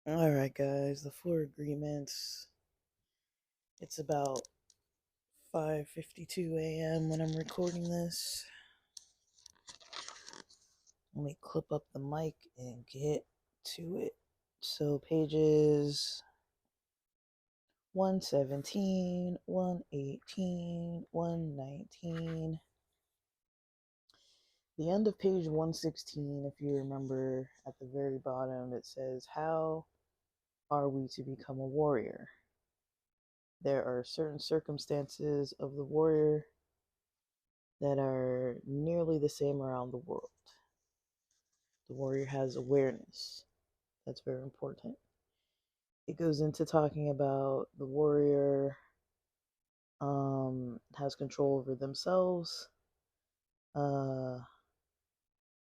Alright, guys, the four agreements. It's about 5:52 a.m. when I'm recording this. Let me clip up the mic and get to it. So, pages 117, 118, 119. The end of page 116, if you remember, at the very bottom, it says, "How are we to become a warrior?" There are certain circumstances of the warrior that are nearly the same around the world. The warrior has awareness. That's very important. It goes into talking about the warrior has control over themselves,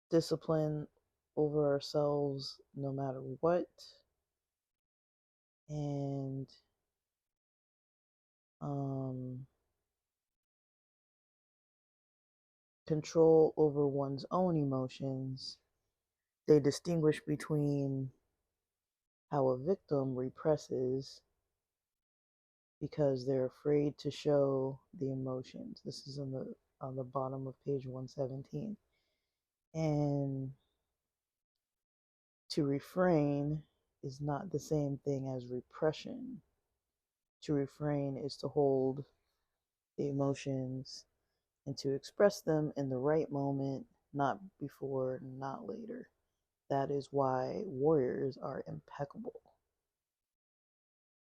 discipline over ourselves no matter what, and control over one's own emotions. They distinguish between how a victim represses because they're afraid to show the emotions. This is on the bottom of page 117. And to refrain is not the same thing as repression. To refrain is to hold the emotions and to express them in the right moment, not before, not later. That is why warriors are impeccable.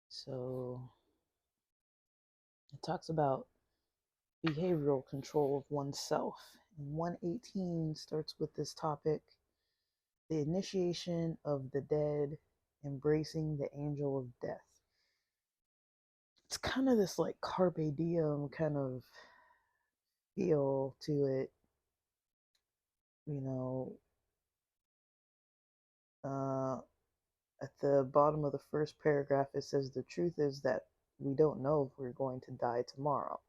So it talks about behavioral control of oneself. And 118 starts with this topic: the initiation of the dead, embracing the angel of death. It's kind of this like carpe diem kind of feel to it, you know. At the bottom of the first paragraph, it says the truth is that we don't know if we're going to die tomorrow.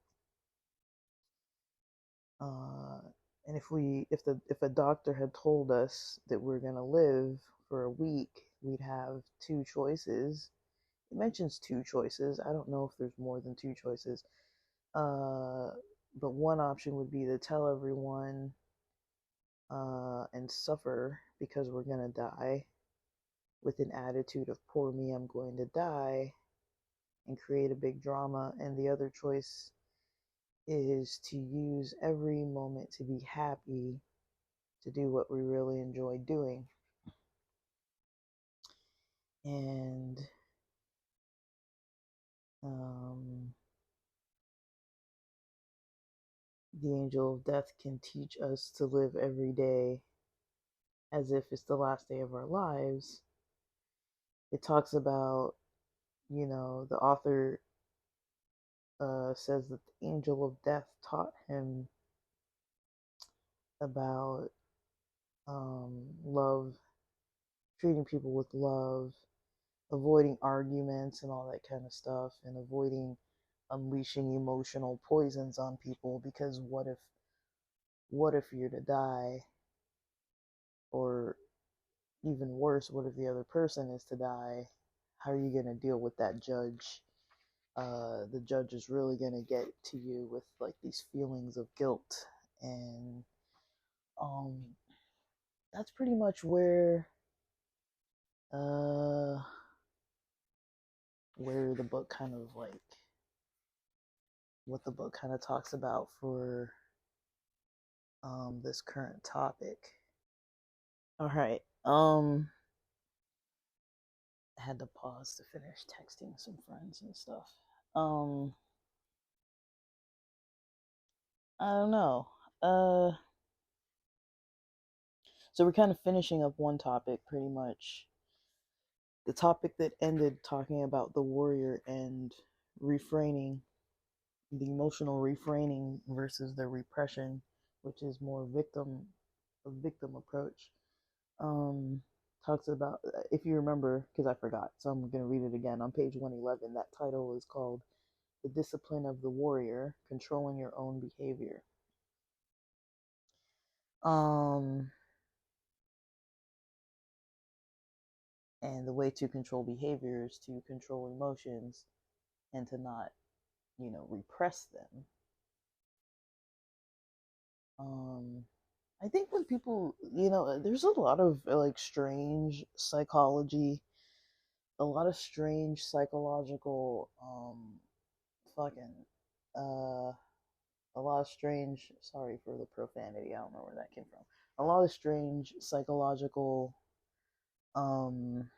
And if a doctor had told us that we're going to live for a week, we'd have two choices. It mentions two choices. I don't know if there's more than two choices. But one option would be to tell everyone and suffer because we're going to die with an attitude of poor me, I'm going to die, and create a big drama. And the other choice is to use every moment to be happy, to do what we really enjoy doing. And the angel of death can teach us to live every day as if it's the last day of our lives. It talks about, the author says that the angel of death taught him about love, treating people with love, avoiding arguments and all that kind of stuff, and avoiding unleashing emotional poisons on people, because what if you're to die, or even worse, what if the other person is to die? How are you going to deal with that judge? The judge is really going to get to you with like these feelings of guilt, and that's pretty much where the book kind of like what the book kind of talks about for this current topic. All right. I had to pause to finish texting some friends and stuff. I don't know. So we're kind of finishing up one topic pretty much. The topic that ended talking about the warrior and refraining, the emotional refraining versus the repression, which is more a victim approach. Talks about, if you remember, because I forgot, so I'm going to read it again. On page 111, that title is called the discipline of the warrior, controlling your own behavior. Um, and the way to control behavior is to control emotions and to not, repress them. Um, I think when people, there's a lot of like strange psychology, a lot of strange psychological, fucking, uh, a lot of strange, sorry for the profanity, I don't know where that came from. A lot of strange psychological, um,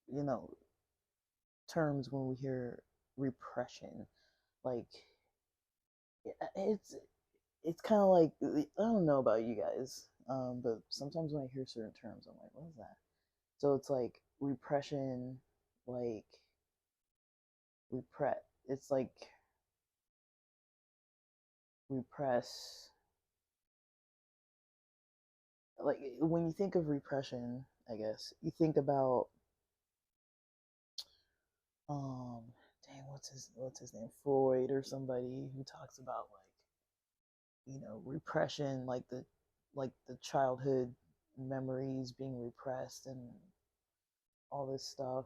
you know, terms when we hear repression. Like, it's it's kind of like, I don't know about you guys, but sometimes when I hear certain terms, I'm like, what is that? So it's like repression, like repress. It's like repress. Like when you think of repression, I guess you think about um, dang, what's his name, Freud or somebody who talks about like repression, like the childhood memories being repressed and all this stuff.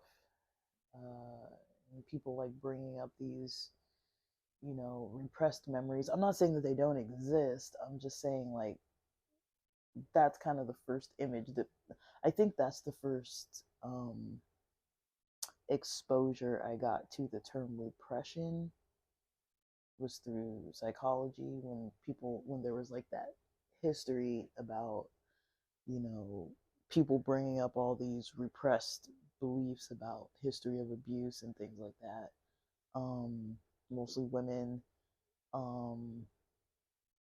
And people like bringing up these repressed memories. I'm not saying that they don't exist. I'm just saying like that's kind of the first image that I think that's the first exposure I got to the term repression was through psychology when there was like that history about you know people bringing up all these repressed beliefs about history of abuse and things like that, um mostly women, um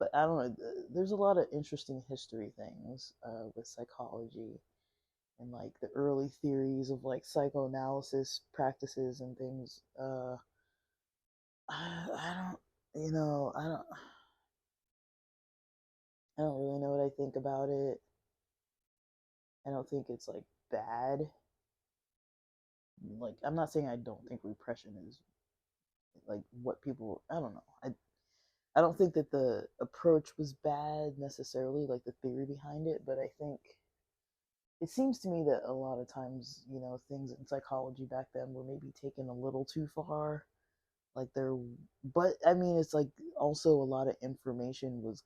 but I don't know. There's a lot of interesting history things with psychology and like the early theories of like psychoanalysis practices and things. I don't, I don't really know what I think about it. I don't think it's like bad. Like I'm not saying I don't think repression is like what people. I don't know. I don't think that the approach was bad necessarily, like the theory behind it, but I think it seems to me that a lot of times, things in psychology back then were maybe taken a little too far. Like there, but I mean, it's like also a lot of information was,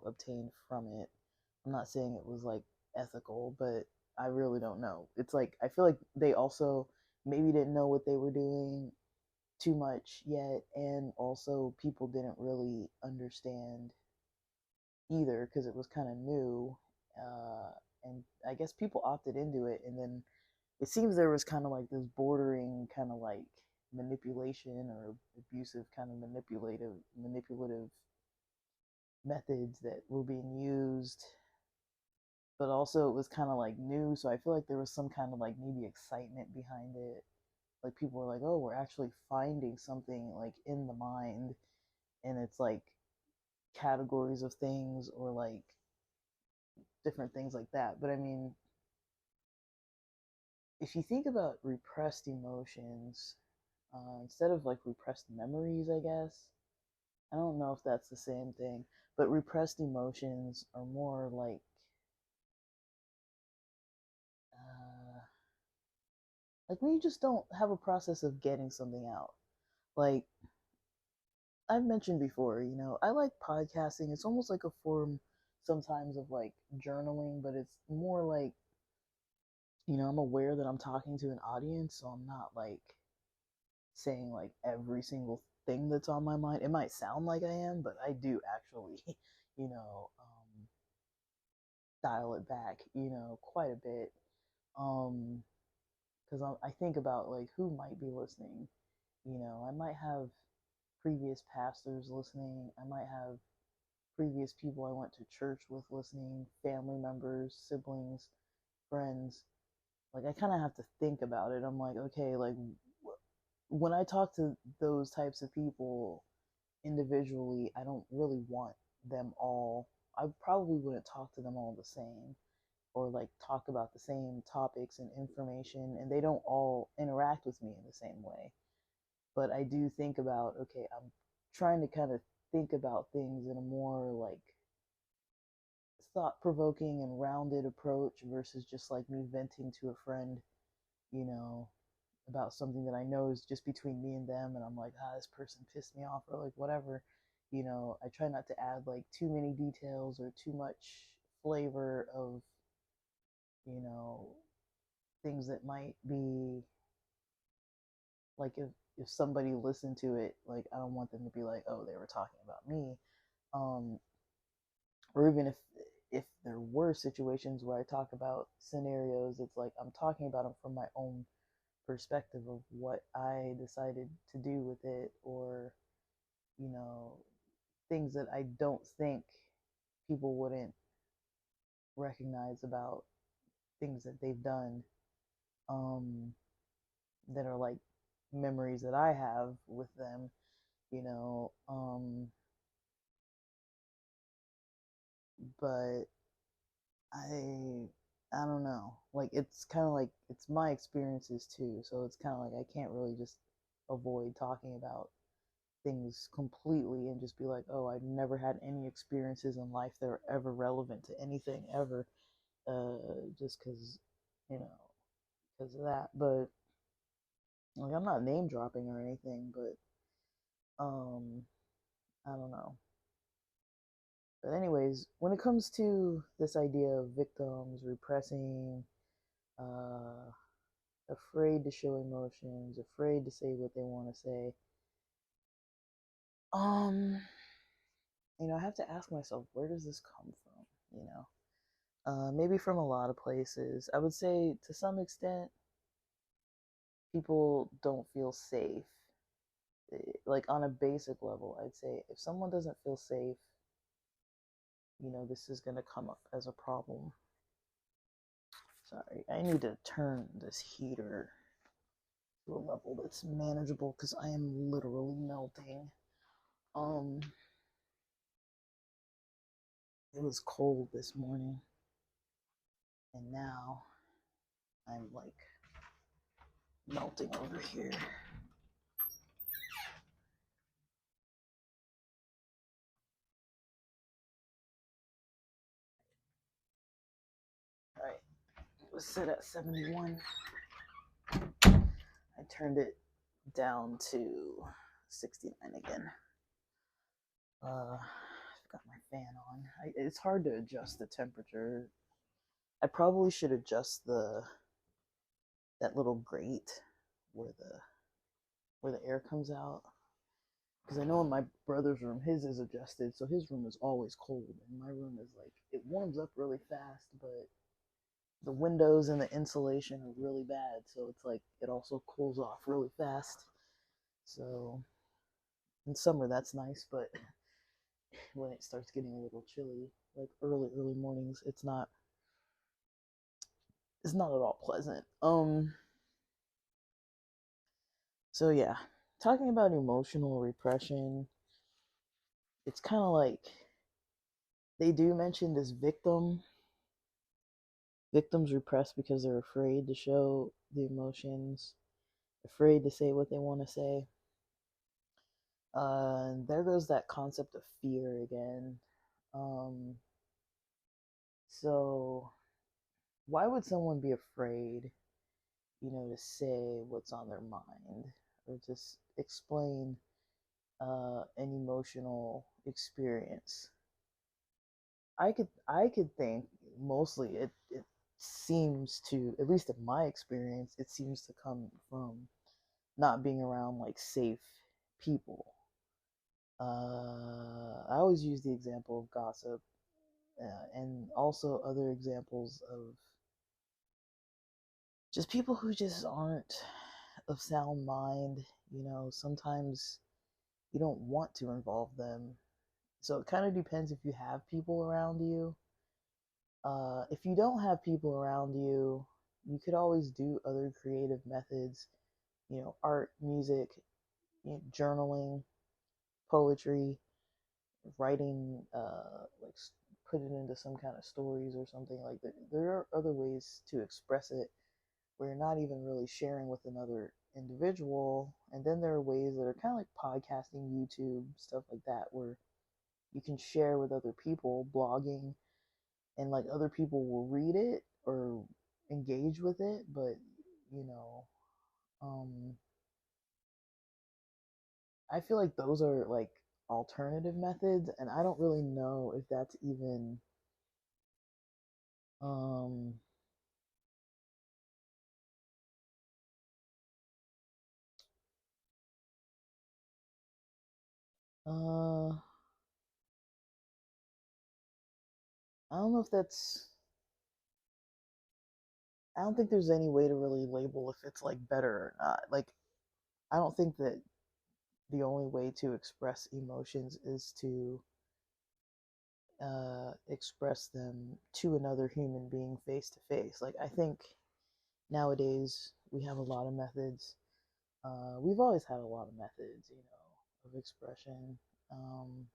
obtained from it. I'm not saying it was like ethical, but I really don't know. It's like, I feel like they also maybe didn't know what they were doing too much yet, and also people didn't really understand either because it was kind of new. And I guess people opted into it, and then it seems there was kind of like this bordering kind of like manipulation or abusive kind of manipulative methods that were being used, but also it was kind of like new, so I feel like there was some kind of like maybe excitement behind it. Like people were like, oh, we're actually finding something like in the mind, and it's like categories of things or like different things like that. But I mean, if you think about repressed emotions, instead of like repressed memories, I guess, I don't know if that's the same thing, but repressed emotions are more uh, like when you just don't have a process of getting something out. Like I've mentioned before, I like podcasting. It's almost like a form sometimes of like journaling, but it's more like, I'm aware that I'm talking to an audience, so I'm not like saying like every single thing that's on my mind. It might sound like I am, but I do actually, you know, dial it back, quite a bit. Um, because I think about like who might be listening. I might have previous pastors listening. I might have previous people I went to church with listening, family members, siblings, friends. Like I kind of have to think about it. I'm like, okay, like when I talk to those types of people individually, I don't really want them all. I probably wouldn't talk to them all the same. or like talk about the same topics and information, and they don't all interact with me in the same way. But I do think about, okay, I'm trying to kind of think about things in a more like thought provoking and rounded approach versus just like me venting to a friend, you know, about something that I know is just between me and them, and I'm like, this person pissed me off, or like whatever. I try not to add like too many details or too much flavor of, you know, things that might be like, if somebody listened to it, like I don't want them to be like, oh, they were talking about me. Um, or even if there were situations where I talk about scenarios, it's like I'm talking about them from my own perspective of what I decided to do with it, or you know, things that I don't think people wouldn't recognize about things that they've done, um, that are like memories that I have with them, you know. But I I don't know. Like it's kind of like it's my experiences too, so it's kind of like I can't really just avoid talking about things completely and just be like, oh, I've never had any experiences in life that are ever relevant to anything ever, just because, you know, because of that. But like, I'm not name dropping or anything, but I don't know. But anyways, when it comes to this idea of victims repressing, uh, afraid to show emotions, afraid to say what they want to say, um, I have to ask myself, where does this come from? Maybe from a lot of places. I would say to some extent, people don't feel safe. Like on a basic level, I'd say if someone doesn't feel safe, this is going to come up as a problem. Sorry, I need to turn this heater to a level that's manageable because I am literally melting. Um, it was cold this morning, and now I'm like melting over here. All right, it was set at 71. I turned it down to 69 again. I've got my fan on. It's hard to adjust the temperature. I probably should adjust that little grate where the air comes out, because I know in my brother's room, his is adjusted, so his room is always cold, and my room is like, it warms up really fast, but the windows and the insulation are really bad, so it's like it also cools off really fast. So in summer that's nice, but when it starts getting a little chilly, like early mornings, it's not at all pleasant. So yeah, talking about emotional repression, it's kind of like they do mention this victims repress because they're afraid to show the emotions, afraid to say what they want to say. And there goes that concept of fear again. Um, so why would someone be afraid, to say what's on their mind or just explain an emotional experience? I could think mostly it seems to, at least in my experience, it seems to come from not being around like safe people. I always use the example of gossip, and also other examples of just people who just aren't of sound mind. Sometimes you don't want to involve them. So it kind of depends if you have people around you. If you don't have people around you, you could always do other creative methods, art, music, journaling, poetry, writing, like put it into some kind of stories or something like that. There are other ways to express it where you're not even really sharing with another individual. And then there are ways that are kind of like podcasting, YouTube, stuff like that, where you can share with other people, blogging, and like other people will read it or engage with it. But you know, um, I feel like those are like alternative methods, and I don't really know if that's even um uh I don't know if that's I don't think there's any way to really label if it's like better or not. Like I don't think that the only way to express emotions is to express them to another human being face to face. Like I think nowadays we have a lot of methods. We've always had a lot of methods, you know, of expression. Um,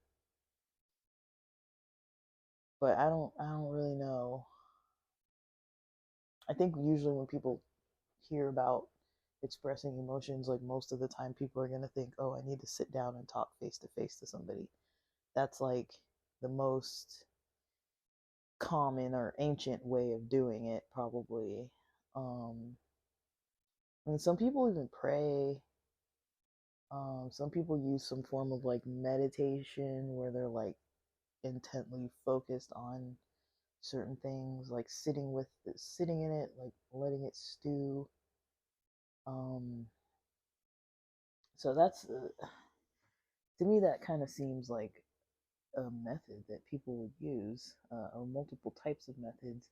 but I don't really know. I think usually when people hear about expressing emotions, like most of the time people are gonna think, oh, I need to sit down and talk face to face to somebody. That's like the most common or ancient way of doing it, probably. I mean, some people even pray. Some people use some form of like meditation where they're like intently focused on certain things, like sitting in it, like letting it stew. Um, so that's to me that kind of seems like a method that people would use, or multiple types of methods,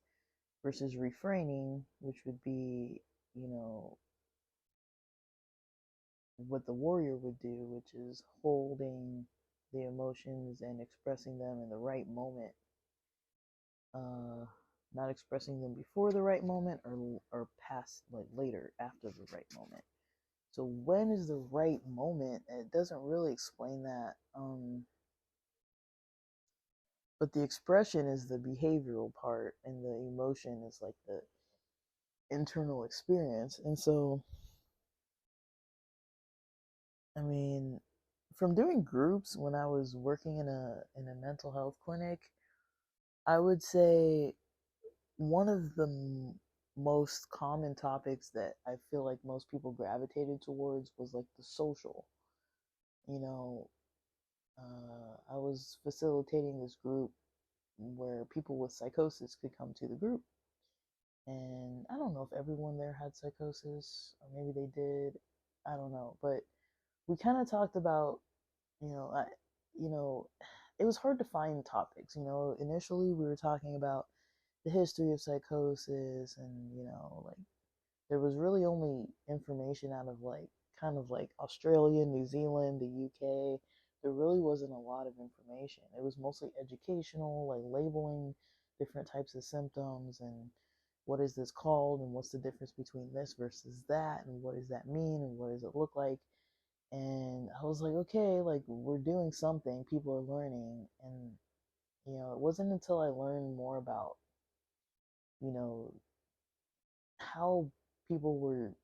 versus refraining, which would be, you know, what the warrior would do, which is holding the emotions and expressing them in the right moment, uh, not expressing them before the right moment or past, like later after the right moment. So when is the right moment? It doesn't really explain that. But the expression is the behavioral part, and the emotion is like the internal experience. And so, I mean, from doing groups when I was working in a mental health clinic, I would say one of the most common topics that I feel like most people gravitated towards was like the social. You know, I was facilitating this group where people with psychosis could come to the group. And I don't know if everyone there had psychosis, or maybe they did. I don't know. But we kind of talked about, you know, you know, it was hard to find topics. You know, initially we were talking about the history of psychosis, and like there was really only information out of like kind of like Australia, New Zealand, the UK. There really wasn't a lot of information. It was mostly educational, like labeling different types of symptoms and what is this called and what's the difference between this versus that and what does that mean and what does it look like. And I was like, okay, like we're doing something, people are learning. And it wasn't until I learned more about you know how people were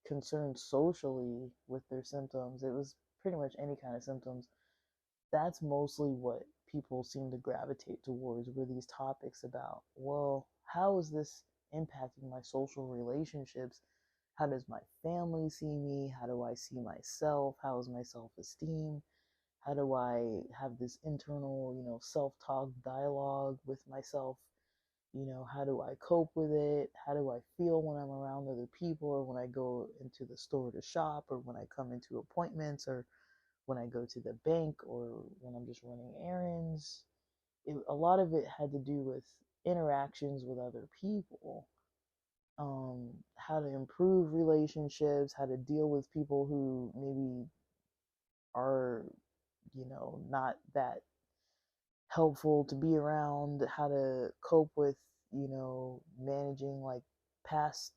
concerned socially with their symptoms. It was pretty much any kind of symptoms. That's mostly what people seem to gravitate towards, were these topics about, well, how is this impacting my social relationships? How does my family see me? How do I see myself? How is my self-esteem? How do I have this internal, self-talk dialogue with myself? How do I cope with it? How do I feel when I'm around other people, or when I go into the store to shop, or when I come into appointments, or when I go to the bank, or when I'm just running errands? A lot of it had to do with interactions with other people, how to improve relationships, how to deal with people who maybe are, not that helpful to be around, how to cope with, managing like past,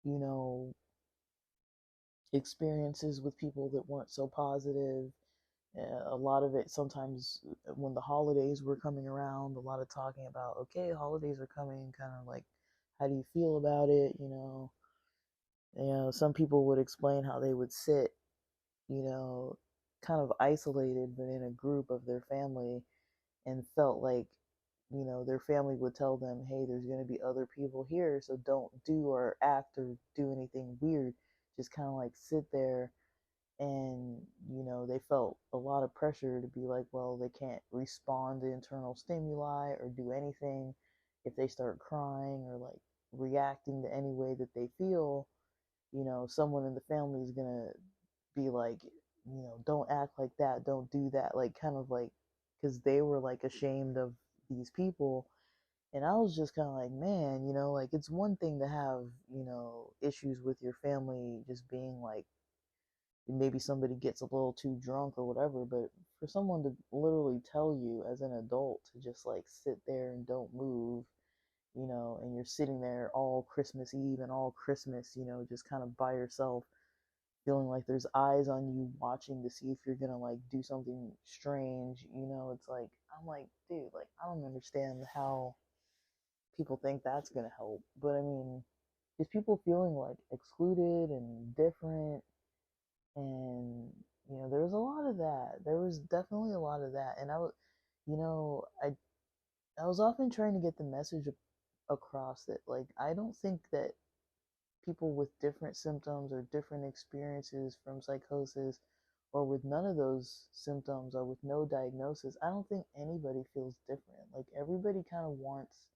you know, experiences with people that weren't so positive, A lot of it sometimes when the holidays were coming around, a lot of talking about, okay, holidays are coming, kind of like, how do you feel about it? Some people would explain how they would sit, you know, kind of isolated, but in a group of their family, and felt like, their family would tell them, hey, there's going to be other people here, so don't do or act or do anything weird. Just kind of like sit there. And, they felt a lot of pressure to be like, well, they can't respond to internal stimuli or do anything if they start crying or like reacting to any way that they feel. Someone in the family is going to be like, don't act like that, don't do that, like kind of like, because they were like ashamed of these people. And I was just kind of like, man, like it's one thing to have, issues with your family just being like, maybe somebody gets a little too drunk or whatever, but for someone to literally tell you as an adult to just like sit there and don't move, and you're sitting there all Christmas Eve and all Christmas, just kind of by yourself, feeling like there's eyes on you watching to see if you're gonna like do something strange, it's like, I'm like, dude, like, I don't understand how people think that's gonna help. But I mean, just people feeling like excluded and different. And there was a lot of that. There was definitely a lot of that. And you know i I was often trying to get the message across that, like, I don't think that people with different symptoms or different experiences from psychosis, or with none of those symptoms, or with no diagnosis, I don't think anybody feels different. Like, everybody kind of wants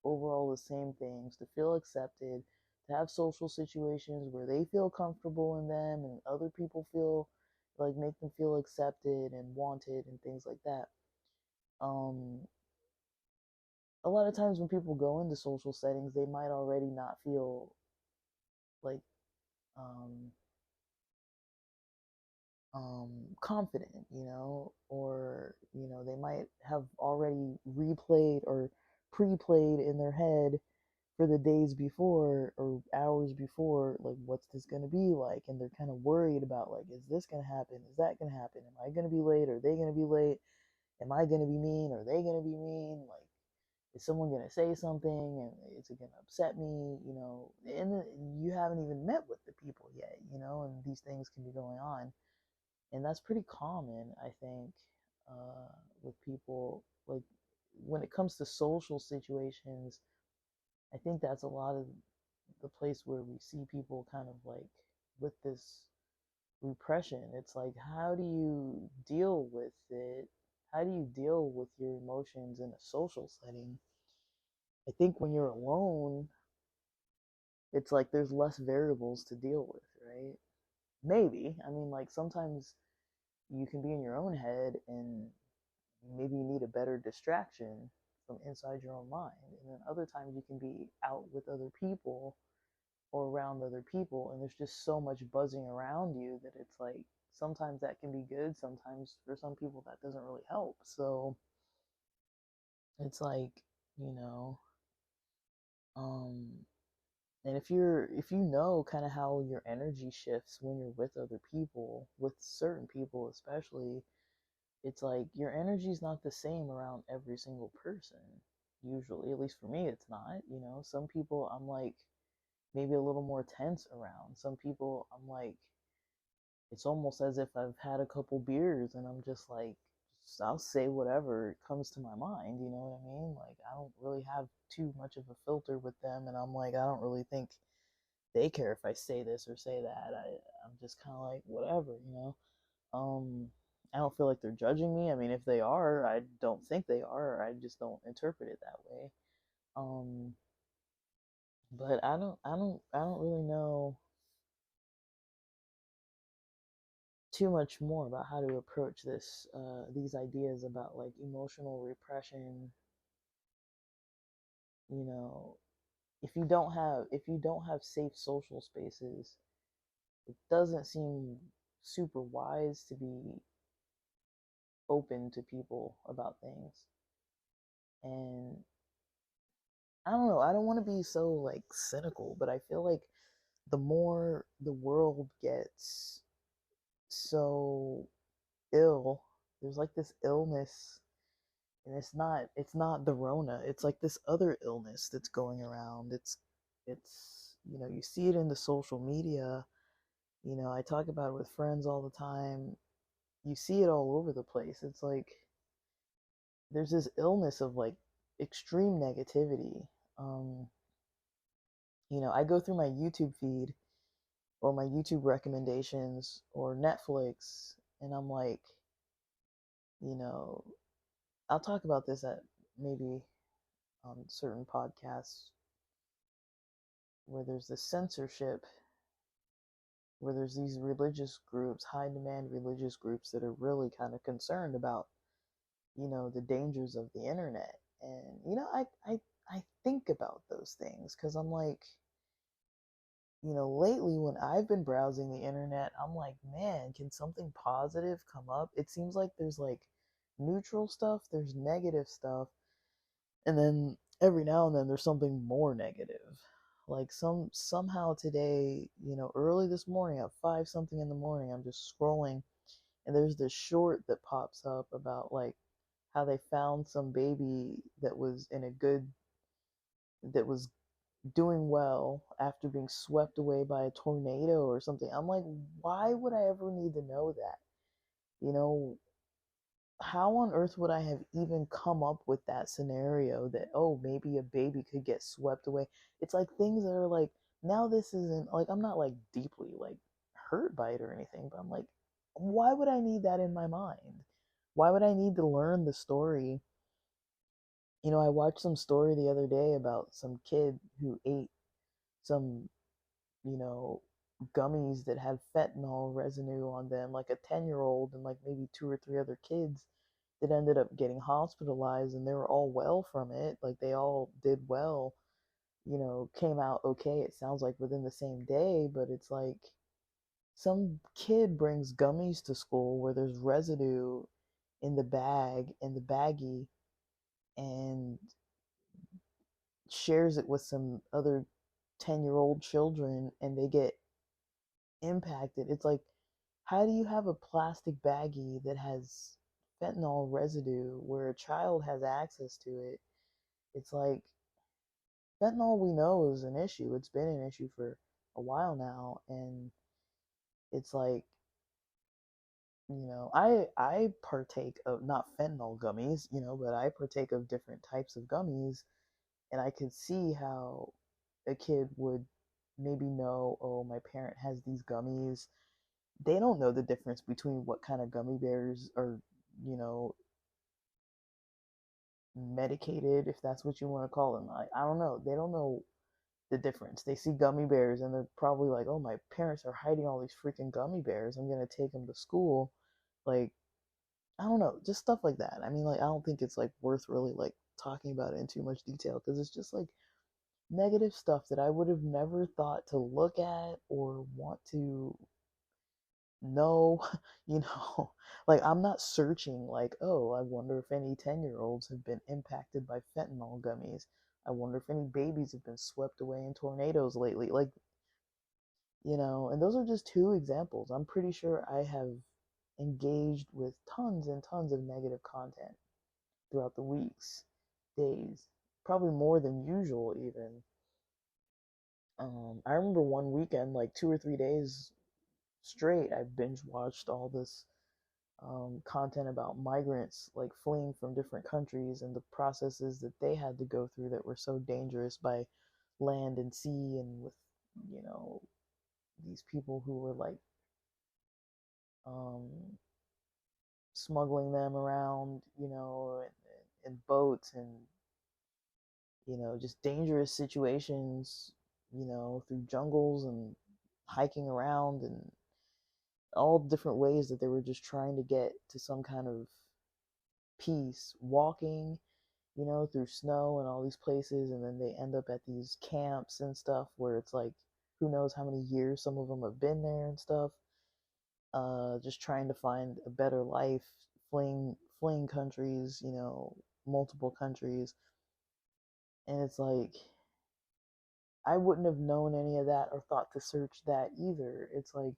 overall the same things: to feel accepted, to have social situations where they feel comfortable in them and other people feel like, make them feel accepted and wanted and things like that. Um, a lot of times when people go into social settings, they might already not feel like um, confident, or they might have already replayed or pre-played in their head for the days before or hours before, like, what's this going to be like, and they're kind of worried about, like, is this going to happen, is that going to happen, am I going to be late, are they going to be late, am I going to be mean, are they going to be mean, like, is someone going to say something and is it going to upset me, and you haven't even met with the people yet, and these things can be going on. And that's pretty common, I think, with people, like, when it comes to social situations. I think that's a lot of the place where we see people kind of like with this repression. It's like, how do you deal with it? How do you deal with your emotions in a social setting? I think when you're alone, it's like there's less variables to deal with, right? Maybe. I mean, like, sometimes you can be in your own head and maybe you need a better distraction from inside your own mind. And then other times you can be out with other people or around other people, and there's just so much buzzing around you that it's like, sometimes that can be good, sometimes for some people that doesn't really help. So it's like, you know um and if you know kind of how your energy shifts when you're with other people, with certain people especially, it's like your energy is not the same around every single person. Usually, at least for me, it's not. Some people I'm like maybe a little more tense around. Some people I'm like, it's almost as if I've had a couple beers and I'm just like, I'll say whatever comes to my mind, you know what I mean? Like, I don't really have too much of a filter with them, and I'm like, I don't really think they care if I say this or say that. I'm just kind of like, whatever. Um, I don't feel like they're judging me. I mean, if they are, I don't think they are. I just don't interpret it that way. Um, but I don't really know too much more about how to approach these ideas about like emotional repression. You know, if you don't have safe social spaces, it doesn't seem super wise to be open to people about things. And I don't know, I don't want to be so like cynical, but I feel like the more the world gets so ill. There's like this illness, and it's not the Rona. It's like this other illness that's going around. It's you see it in the social media. I talk about it with friends all the time. You see it all over the place. It's like there's this illness of like extreme negativity. Um, I go through my YouTube feed or my YouTube recommendations or Netflix, and I'm like, you know, I'll talk about this at maybe on certain podcasts where there's this censorship, where there's these religious groups, high demand religious groups that are really kind of concerned about, the dangers of the internet. And, I think about those things because I'm like, lately when I've been browsing the internet, I'm like, man, can something positive come up? It seems like there's like neutral stuff, there's negative stuff, and then every now and then there's something more negative. Like somehow today, early this morning at 5 something in the morning, I'm just scrolling and there's this short that pops up about like how they found some baby that was doing well after being swept away by a tornado or something. I'm like, why would I ever need to know that? You know, how on earth would I have even come up with that scenario that, oh, maybe a baby could get swept away? It's like things that are like, now this isn't like, I'm not like deeply like hurt by it or anything, but I'm like, why would I need that in my mind? Why would I need to learn the story? I watched some story the other day about some kid who ate some, you know, gummies that had fentanyl residue on them, like a 10-year-old and like maybe two or three other kids that ended up getting hospitalized and they were all well from it. Like they all did well, came out okay, it sounds like within the same day, but it's like some kid brings gummies to school where there's residue in the baggie, and shares it with some other 10-year-old children and they get impacted. It's like, how do you have a plastic baggie that has fentanyl residue where a child has access to it? It's like fentanyl we know is an issue. It's been an issue for a while now, and it's like, I partake of not fentanyl gummies, but I partake of different types of gummies, and I could see how a kid would maybe know, oh, my parent has these gummies. They don't know the difference between what kind of gummy bears are, you know, medicated, if that's what you want to call them. I don't know. They don't know the difference. They see gummy bears and they're probably like, oh, my parents are hiding all these freaking gummy bears. I'm going to take them to school. Like, I don't know. Just stuff like that. I mean, like, I don't think it's like worth really like talking about it in too much detail because it's just like negative stuff that I would have never thought to look at or want to know. you know, like I'm not searching like, oh, I wonder if any 10-year-olds have been impacted by fentanyl gummies. I wonder if any babies have been swept away in tornadoes lately. Like, and those are just two examples. I'm pretty sure I have engaged with tons and tons of negative content throughout the weeks, days, probably more than usual even. I remember one weekend, like 2 or 3 days straight, I binge watched all this content about migrants like fleeing from different countries and the processes that they had to go through that were so dangerous by land and sea, and with you know these people who were like um, smuggling them around, in boats, and just dangerous situations, through jungles and hiking around and all different ways that they were just trying to get to some kind of peace, walking, through snow and all these places, and then they end up at these camps and stuff where it's like, who knows how many years some of them have been there and stuff, just trying to find a better life, fleeing countries, multiple countries, and it's like, I wouldn't have known any of that or thought to search that either. It's like,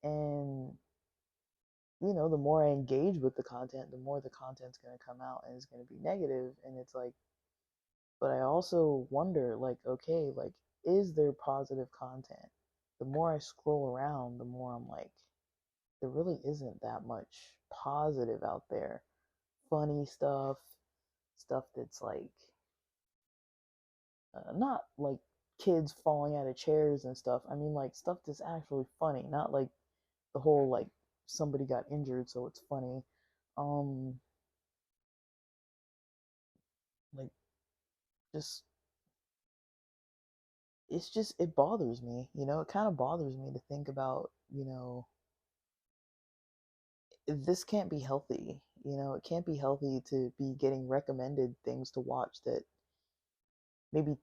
and the more I engage with the content, the more the content's going to come out and it's going to be negative. And it's like, but I also wonder, like, okay, like, is there positive content? The more I scroll around, the more I'm like, there really isn't that much positive out there. Funny stuff, stuff that's like, not like kids falling out of chairs and stuff. I mean, like, stuff that's actually funny, not like the whole, like, somebody got injured, so it's funny. Um, like, just, it's just, it bothers me, it kind of bothers me to think about, this can't be healthy. It can't be healthy to be getting recommended things to watch that maybe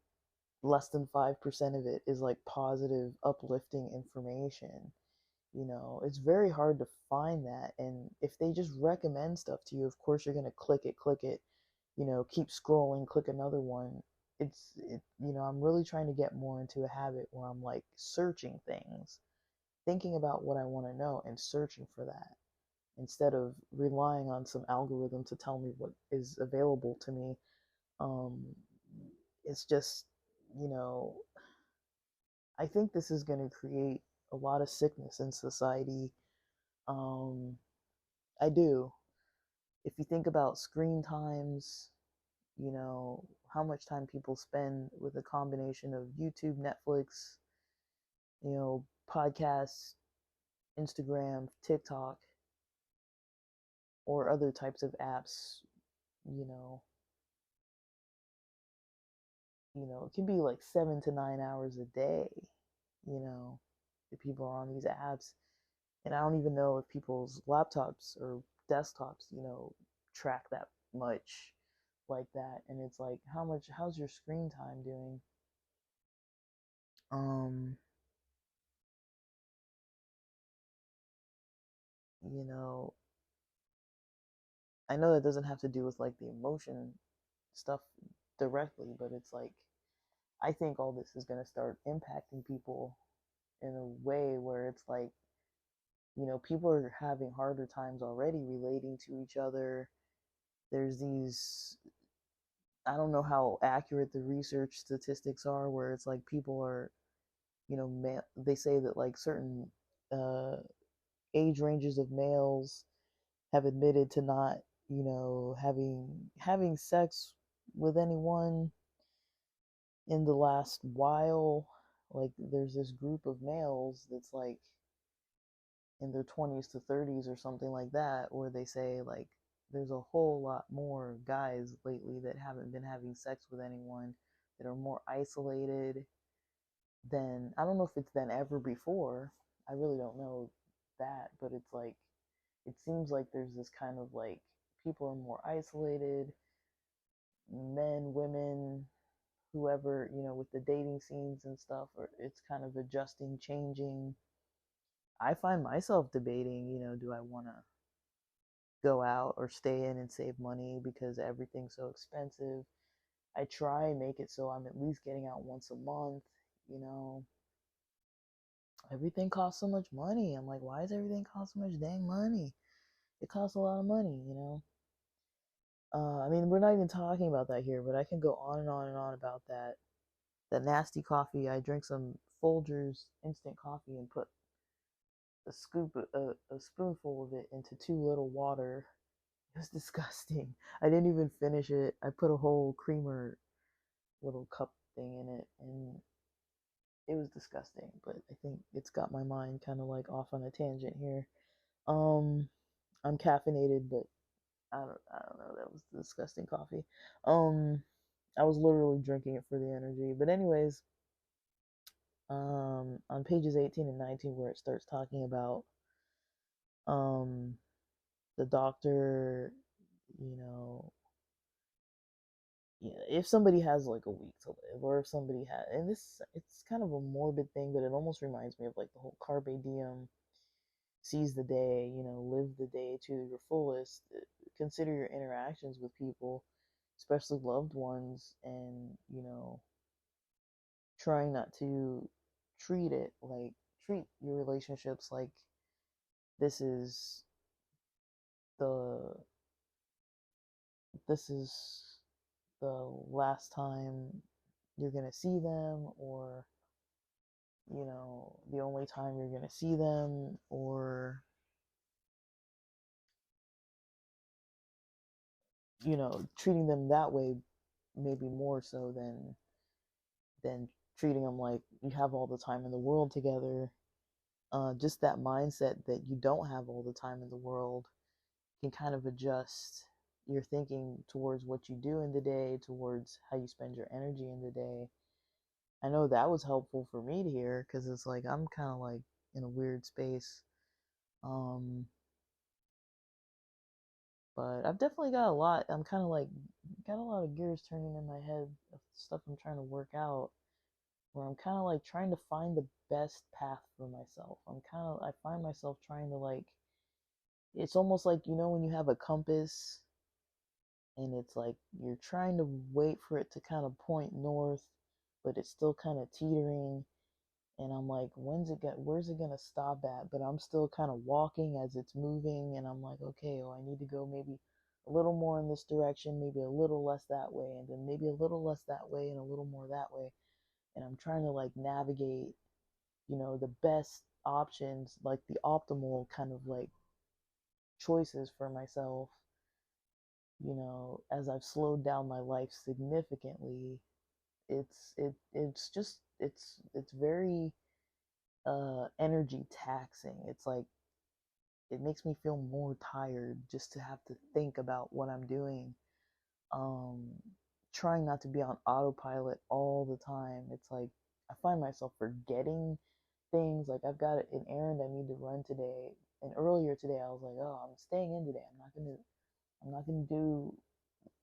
less than 5% of it is like positive, uplifting information. It's very hard to find that. And if they just recommend stuff to you, of course you're going to click it, keep scrolling, click another one. I'm really trying to get more into a habit where I'm like searching things, thinking about what I want to know and searching for that instead of relying on some algorithm to tell me what is available to me. Um, it's just, you know, I think this is going to create a lot of sickness in society. Um, I do. If you think about screen times, how much time people spend with a combination of YouTube, Netflix, podcasts, Instagram, TikTok, or other types of apps, you know, it can be like 7 to 9 hours a day, you know, that people are on these apps. And I don't even know if people's laptops or desktops, track that much like that. And it's like, how's your screen time doing? Um, you know, I know that doesn't have to do with like the emotion stuff directly, but it's like, I think all this is going to start impacting people in a way where it's like, people are having harder times already relating to each other. There's these, I don't know how accurate the research statistics are, where it's like people are, they say that like certain uh, age ranges of males have admitted to not, having sex with anyone in the last while. Like there's this group of males that's like in their 20s to 30s or something like that, where they say like there's a whole lot more guys lately that haven't been having sex with anyone, that are more isolated than, I don't know if it's than ever before. I really don't know that, but it's like, it seems like there's this kind of like, people are more isolated, men, women, whoever, with the dating scenes and stuff, or it's kind of adjusting, changing. I find myself debating, do I want to go out or stay in and save money because everything's so expensive? I try and make it so I'm at least getting out once a month, you know. Everything costs so much money. I'm like, why does everything cost so much dang money? It costs a lot of money. I mean, we're not even talking about that here, but I can go on and on and on about that. That nasty coffee. I drank some Folgers instant coffee and put a spoonful of it into too little water. It was disgusting. I didn't even finish it. I put a whole creamer little cup thing in it, and it was disgusting. But I think it's got my mind kind of like off on a tangent here. Um, I'm caffeinated, but I don't know. That was disgusting coffee. Um, I was literally drinking it for the energy. But anyways, on pages 18 and 19, where it starts talking about um the doctor, you know, yeah, if somebody has like a week to live, or if somebody had, and this, it's kind of a morbid thing, but it almost reminds me of like the whole carpe diem, seize the day, live the day to your fullest. Consider your interactions with people, especially loved ones, and trying not to treat your relationships like this is the this is the last time you're gonna see them, or the only time you're gonna see them, or treating them that way, maybe more so than treating them like you have all the time in the world together. Just that mindset that you don't have all the time in the world can kind of adjust your thinking towards what you do in the day, towards how you spend your energy in the day. I know that was helpful for me to hear, because it's like I'm kind of like in a weird space. Um, but I've definitely got a lot. I'm kind of like got a lot of gears turning in my head of stuff I'm trying to work out, where I'm kind of like trying to find the best path for myself. I find myself trying to like, it's almost like, when you have a compass and it's like you're trying to wait for it to kind of point north, but it's still kind of teetering. And I'm like, where's it gonna stop at? But I'm still kind of walking as it's moving, and I'm like, okay, well, I need to go maybe a little more in this direction, maybe a little less that way, and then maybe a little less that way and a little more that way. And I'm trying to like navigate, the best options, like the optimal kind of like choices for myself, as I've slowed down my life significantly. It's very energy taxing. It's like it makes me feel more tired just to have to think about what I'm doing. Um, Trying not to be on autopilot all the time. It's like I find myself forgetting things. Like I've got an errand I need to run today, and earlier today I was like, oh, I'm staying in today. I'm not gonna do,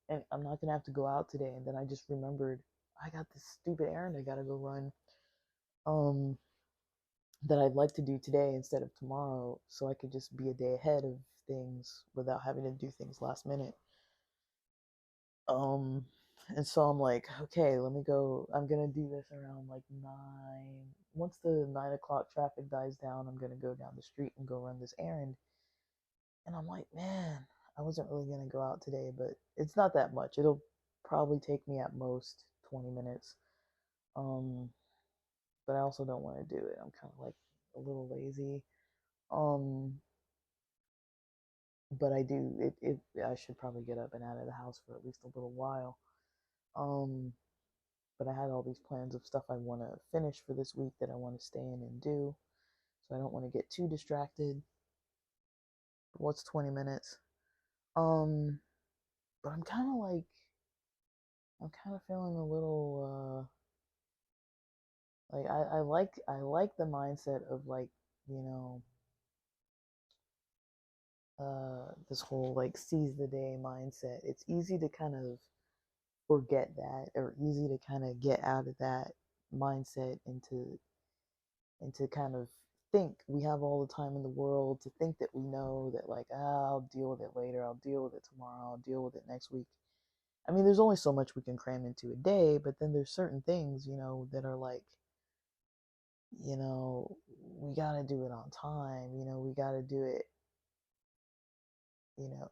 and I'm not gonna have to go out today. And then I just remembered I got this stupid errand I gotta go run. Um, that I'd like to do today instead of tomorrow, so I could just be a day ahead of things without having to do things last minute. Um, and so I'm like, okay, let me go. I'm gonna do this around like 9. Once the 9 o'clock traffic dies down, I'm gonna go down the street and go run this errand. And I'm like, man, I wasn't really gonna go out today, but it's not that much. It'll probably take me at most 20 minutes. Um, but I also don't want to do it. I'm kind of like a little lazy. Um, but I do I should probably get up and out of the house for at least a little while. Um, but I had all these plans of stuff I want to finish for this week that I want to stay in and do. So I don't want to get too distracted. What's 20 minutes? Um, but I'm kind of feeling a little like I like the mindset of like, you know, this whole like seize the day mindset. It's easy to kind of forget that, or easy to kind of get out of that mindset into kind of think we have all the time in the world, to think that we know that like, I'll deal with it later, I'll deal with it tomorrow, I'll deal with it next week. I mean, there's only so much we can cram into a day, but then there's certain things, that are like, we got to do it on time, we got to do it,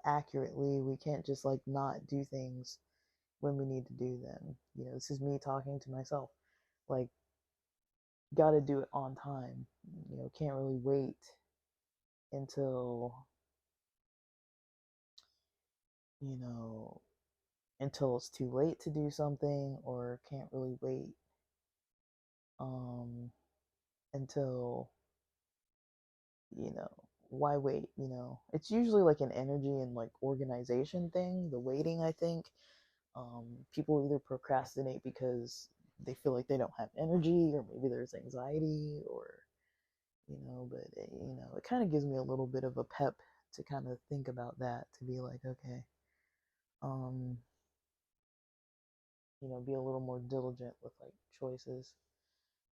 accurately. We can't just like not do things when we need to do them. This is me talking to myself. Like, got to do it on time. Can't really wait until, you know, until it's too late to do something, or can't really wait um until, you know, why wait, It's usually like an energy and like organization thing, the waiting, I think. People either procrastinate because they feel like they don't have energy, or maybe there's anxiety, or but it kind of gives me a little bit of a pep to kind of think about that, to be like, okay, um be a little more diligent with like choices.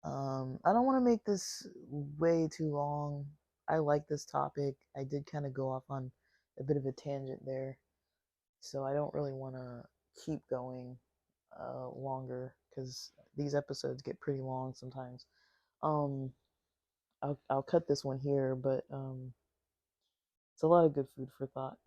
I don't want to make this way too long. I like this topic. I did kind of go off on a bit of a tangent there, so I don't really want to keep going longer, because these episodes get pretty long sometimes. Um, I'll cut this one here, but it's a lot of good food for thought.